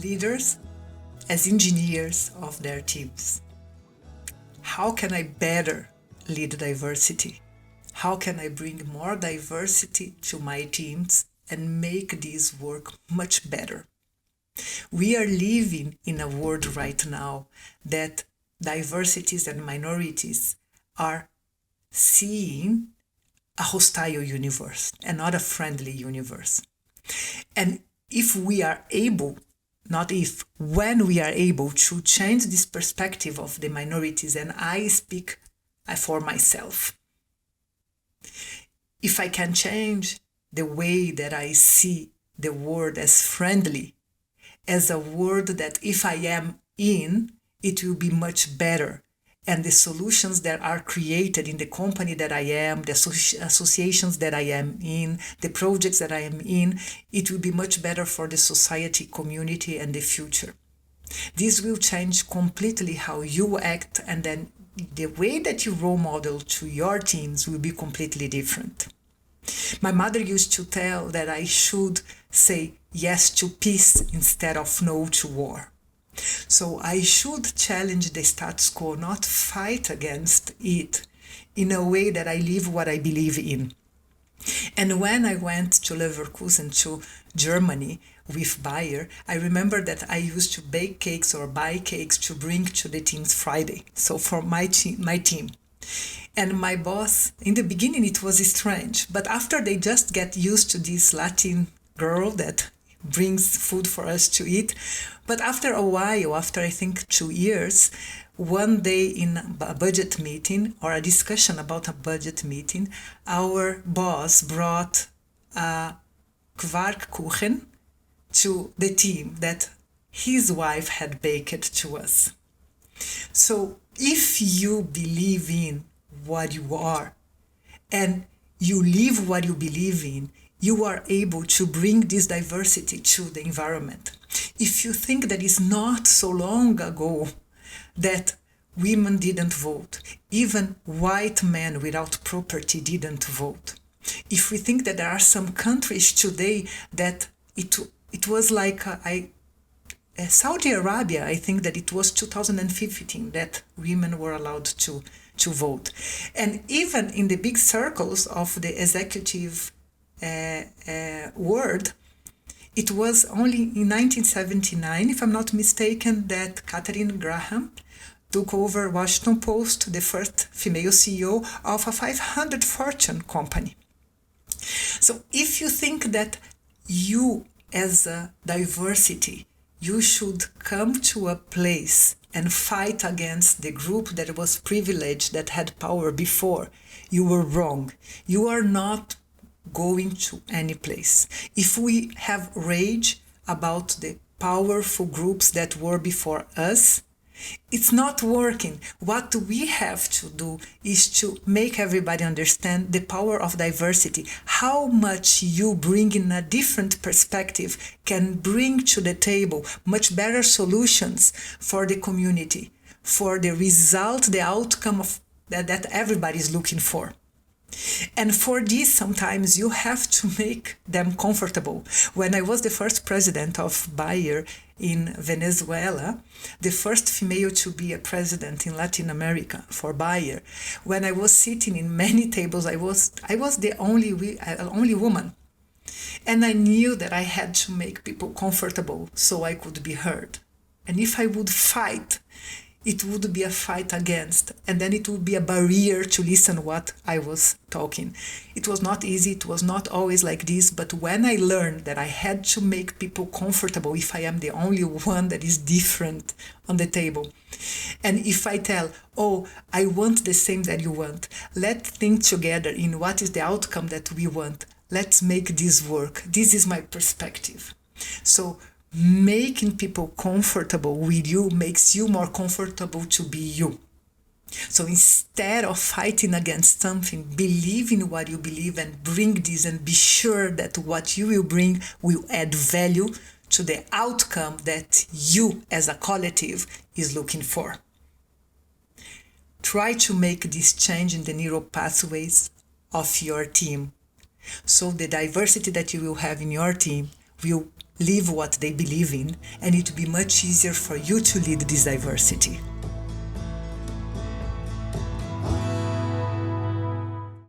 leaders as engineers of their teams. How can I better lead diversity? How can I bring more diversity to my teams and make this work much better? We are living in a world right now that diversities and minorities are seeing a hostile universe and not a friendly universe. And if we are able, not if, when we are able to change this perspective of the minorities, and I speak for myself, if I can change the way that I see the world as friendly, as a world that if I am in, it will be much better. And the solutions that are created in the company that I am, the associations that I am in, the projects that I am in, it will be much better for the society, community, and the future. This will change completely how you act, and then the way that you role model to your teams will be completely different. My mother used to tell that I should say yes to peace instead of no to war. So I should challenge the status quo, not fight against it, in a way that I live what I believe in. And when I went to Leverkusen, to Germany, with Bayer, I remember that I used to bake cakes or buy cakes to bring to the teams Friday. So for my team. And my boss, in the beginning it was strange, but after they just get used to this Latin girl that brings food for us to eat. But after a while, after I think 2 years, one day in a budget meeting or a discussion about a budget meeting, our boss brought a WorkCoherence to the team that his wife had baked to us. So if you believe in what you are and you live what you believe in, you are able to bring this diversity to the environment. If you think that it's not so long ago that women didn't vote, even white men without property didn't vote. If we think that there are some countries today that it was like Saudi Arabia, I think that it was 2015 that women were allowed to vote. And even in the big circles of the executive world, it was only in 1979, if I'm not mistaken, that Katharine Graham took over Washington Post, the first female CEO of a 500 Fortune company. So if you think that you, as a diversity, you should come to a place and fight against the group that was privileged, that had power before, you were wrong. You are not going to any place. If we have rage about the powerful groups that were before us, it's not working. What we have to do is to make everybody understand the power of diversity, how much you bring in a different perspective can bring to the table much better solutions for the community, for the result, the outcome of that everybody is looking for. And for this, sometimes you have to make them comfortable. When I was the first president of Bayer in Venezuela, the first female to be a president in Latin America for Bayer, when I was sitting in many tables, I was the only woman. And I knew that I had to make people comfortable so I could be heard. And if I would fight, it would be a fight against, and then it would be a barrier to listen what I was talking. It was not easy, it was not always like this, but when I learned that I had to make people comfortable if I am the only one that is different on the table, and if I tell, oh, I want the same that you want, let's think together in what is the outcome that we want, let's make this work. This is my perspective. So making people comfortable with you makes you more comfortable to be you. So instead of fighting against something, believe in what you believe and bring this, and be sure that what you will bring will add value to the outcome that you as a collective is looking for. Try to make this change in the neural pathways of your team. So the diversity that you will have in your team will live what they believe in, and it will be much easier for you to lead this diversity.